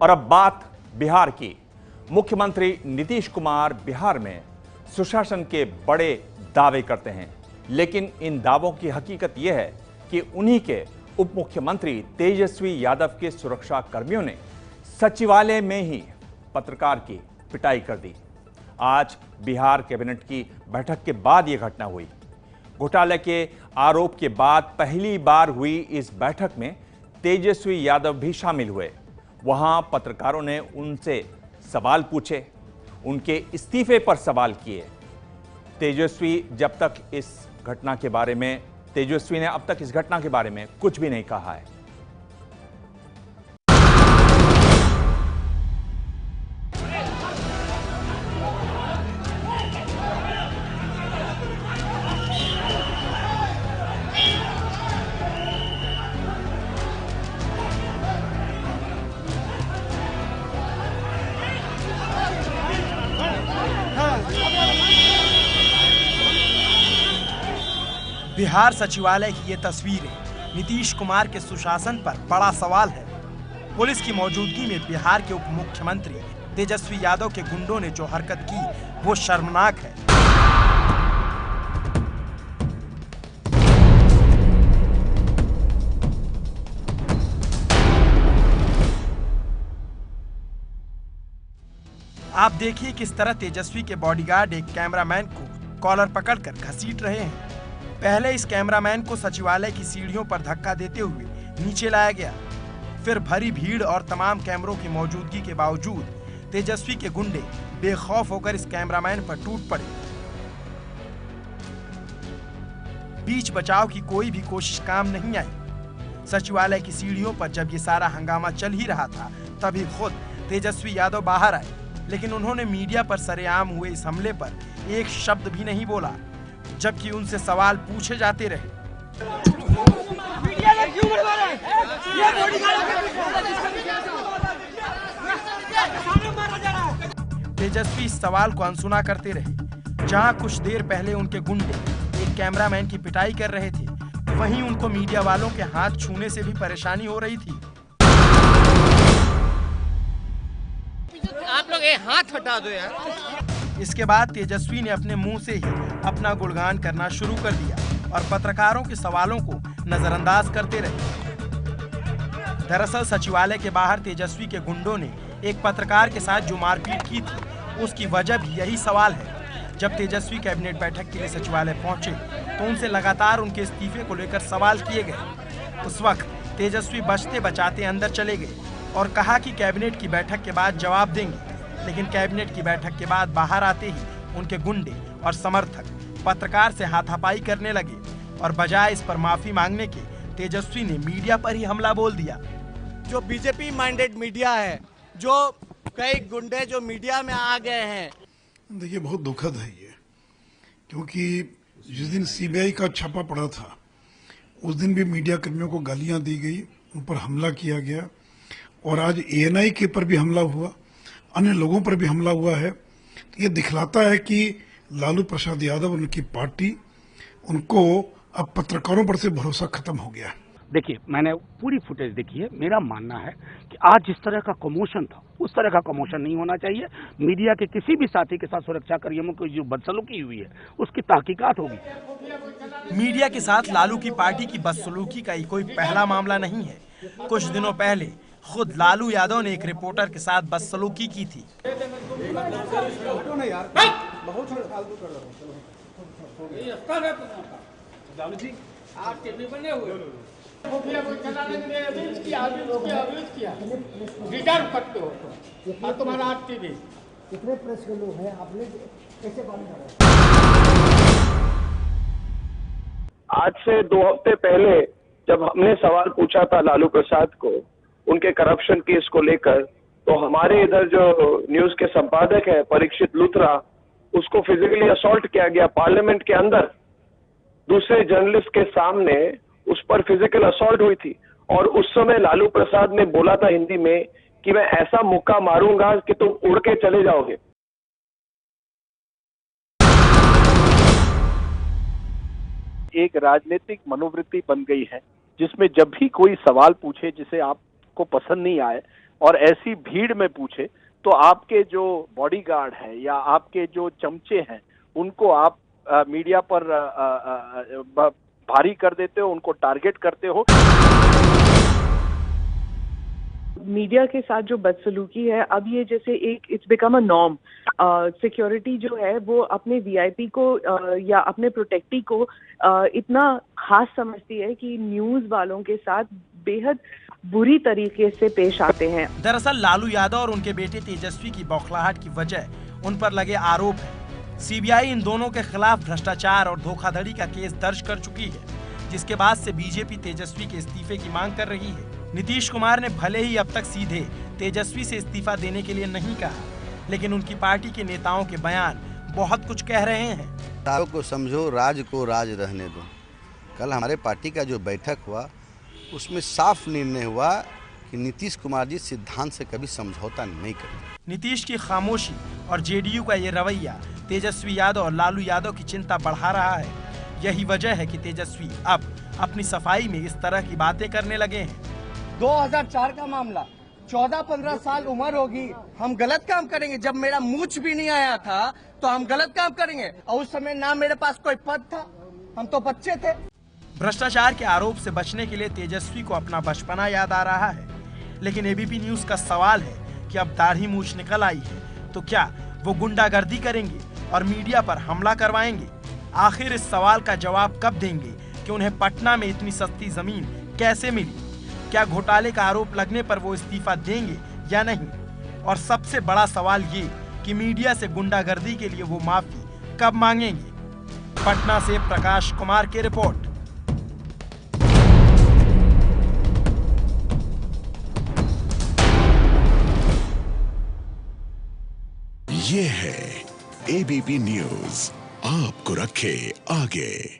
और अब बात बिहार की। मुख्यमंत्री नीतीश कुमार बिहार में सुशासन के बड़े दावे करते हैं, लेकिन इन दावों की हकीकत यह है कि उन्हीं के उप मुख्यमंत्री तेजस्वी यादव के सुरक्षा कर्मियों ने सचिवालय में ही पत्रकार की पिटाई कर दी। आज बिहार कैबिनेट की बैठक के बाद यह घटना हुई। घोटाले के आरोप के बाद पहली बार हुई इस बैठक में तेजस्वी यादव भी शामिल हुए। वहां पत्रकारों ने उनसे सवाल पूछे, उनके इस्तीफे पर सवाल किए। तेजस्वी ने अब तक इस घटना के बारे में कुछ भी नहीं कहा है। बिहार सचिवालय की ये तस्वीरें नीतीश कुमार के सुशासन पर बड़ा सवाल है। पुलिस की मौजूदगी में बिहार के उप मुख्यमंत्री तेजस्वी यादव के गुंडों ने जो हरकत की वो शर्मनाक है। आप देखिए किस तरह तेजस्वी के बॉडीगार्ड एक कैमरामैन को कॉलर पकड़कर घसीट रहे हैं। पहले इस कैमरामैन को सचिवालय की सीढ़ियों पर धक्का देते हुए नीचे लाया गया। फिर भरी भीड़ और तमाम कैमरों की मौजूदगी के बावजूद तेजस्वी के गुंडे बेखौफ होकर इस कैमरामैन पर टूट पड़े। बीच बचाव की कोई भी कोशिश काम नहीं आई। सचिवालय की सीढ़ियों पर जब ये सारा हंगामा चल ही रहा था, तभी खुद तेजस्वी यादव बाहर आए, लेकिन उन्होंने मीडिया पर सरेआम हुए इस हमले पर एक शब्द भी नहीं बोला, जबकि उनसे सवाल पूछे जाते रहे। तेजस्वी इस सवाल को अनसुना करते रहे। जहां कुछ देर पहले उनके गुंडे एक कैमरामैन की पिटाई कर रहे थे, वहीं उनको मीडिया वालों के हाथ छूने से भी परेशानी हो रही थी। आप लोग ये हाथ हटा दो यार। इसके बाद तेजस्वी ने अपने मुंह से ही अपना गुणगान करना शुरू कर दिया और पत्रकारों के सवालों को नजरअंदाज करते रहे। दरअसल सचिवालय के बाहर तेजस्वी के गुंडों ने एक पत्रकार के साथ जो मारपीट की थी, उसकी वजह भी यही सवाल है। जब तेजस्वी कैबिनेट बैठक के लिए सचिवालय पहुंचे तो उनसे लगातार उनके इस्तीफे को लेकर सवाल किए गए। उस वक्त तेजस्वी बचते बचाते अंदर चले गए और कहा कि कैबिनेट की बैठक के बाद जवाब देंगे, लेकिन कैबिनेट की बैठक के बाद बाहर आते ही उनके गुंडे और समर्थक पत्रकार से हाथापाई करने लगे और बजाय इस पर माफी मांगने के तेजस्वी ने मीडिया पर ही हमला बोल दिया। जो बीजेपी माइंडेड मीडिया है, जो कई गुंडे जो मीडिया में आ गए हैं। देखिए, बहुत दुखद है ये, क्योंकि जिस दिन सीबीआई का छापा पड़ा था उस दिन भी मीडिया कर्मियों को गालियां दी गई, उन पर हमला किया गया, और आज एएनआई के पर भी हमला हुआ, अन्य लोगों पर भी हमला हुआ है। तो ये दिखलाता है कि लालू प्रसाद यादव और उनकी पार्टी, उनको अब पत्रकारों पर से भरोसा खत्म हो गया है। देखिए, मैंने पूरी फुटेज देखी है। मेरा मानना है कि आज जिस तरह का कमोशन था उस तरह का कमोशन नहीं होना चाहिए। मीडिया के किसी भी साथी के साथ सुरक्षा कर्मियों की जो बदसलूकी हुई है उसकी तहकीकात होगी। मीडिया के साथ लालू की पार्टी की बदसलूकी का कोई पहला मामला नहीं है। कुछ दिनों पहले खुद लालू यादव ने एक रिपोर्टर के साथ बदसलूकी की थी। कितने प्रेस के लोग हैं, आपने कैसे बात करा? आज से 2 हफ्ते पहले जब हमने सवाल पूछा था लालू प्रसाद को उनके करप्शन केस को लेकर, तो हमारे इधर जो न्यूज के संपादक है परीक्षित लूथरा, उसको फिजिकली असॉल्ट किया गया पार्लियामेंट के अंदर। दूसरे जर्नलिस्ट के सामने उस पर फिजिकल असॉल्ट हुई थी, और उस समय लालू प्रसाद ने बोला था हिंदी में कि मैं ऐसा मुक्का मारूंगा कि तुम उड़ के चले जाओगे। एक राजनीतिक मनोवृत्ति बन गई है जिसमें जब भी कोई सवाल पूछे जिसे आपको पसंद नहीं आए और ऐसी भीड़ में पूछे, तो आपके जो बॉडीगार्ड है या आपके जो चमचे हैं उनको आप मीडिया पर भारी कर देते हो, उनको टारगेट करते हो। मीडिया के साथ जो बदसलूकी है, अब ये जैसे एक it's become a norm. Security जो है वो अपने वीआईपी को या अपने प्रोटेक्टी को इतना खास समझती है कि न्यूज वालों के साथ बेहद बुरी तरीके से पेश आते हैं। दरअसल लालू यादव और उनके बेटे तेजस्वी की बौखलाहट की वजह उन पर लगे आरोप है। सीबीआई इन दोनों के खिलाफ भ्रष्टाचार और धोखाधड़ी का केस दर्ज कर चुकी है, जिसके बाद से बीजेपी तेजस्वी के इस्तीफे की मांग कर रही है। नीतीश कुमार ने भले ही अब तक सीधे तेजस्वी से इस्तीफा देने के लिए नहीं कहा, लेकिन उनकी पार्टी के नेताओं के बयान बहुत कुछ कह रहे हैं। तारों को समझो, राज को राज रहने दो। कल हमारे पार्टी का जो बैठक हुआ उसमें साफ निर्णय हुआ कि नीतीश कुमार जी सिद्धांत से कभी समझौता नहीं करते। नीतीश की खामोशी और जेडीयू का ये रवैया तेजस्वी यादव और लालू यादव की चिंता बढ़ा रहा है। यही वजह है कि तेजस्वी अब अपनी सफाई में इस तरह की बातें करने लगे हैं। 2004 का मामला, 14-15 साल उम्र होगी, हम गलत काम करेंगे। जब मेरा मूछ भी नहीं आया था तो हम गलत काम करेंगे, और उस समय ना मेरे पास कोई पद था, हम तो बच्चे थे। भ्रष्टाचार के आरोप से बचने के लिए तेजस्वी को अपना बचपना याद आ रहा है, लेकिन एबीपी न्यूज का सवाल है कि अब दाढ़ी मूछ निकल आई है तो क्या वो गुंडागर्दी करेंगे और मीडिया पर हमला करवाएंगे? आखिर इस सवाल का जवाब कब देंगे कि उन्हें पटना में इतनी सस्ती जमीन कैसे मिली? क्या घोटाले का आरोप लगने पर वो इस्तीफा देंगे या नहीं? और सबसे बड़ा सवाल ये कि मीडिया से गुंडागर्दी के लिए वो माफी कब मांगेंगे? पटना से प्रकाश कुमार की रिपोर्ट। ये है एबीपी न्यूज, आपको रखे आगे।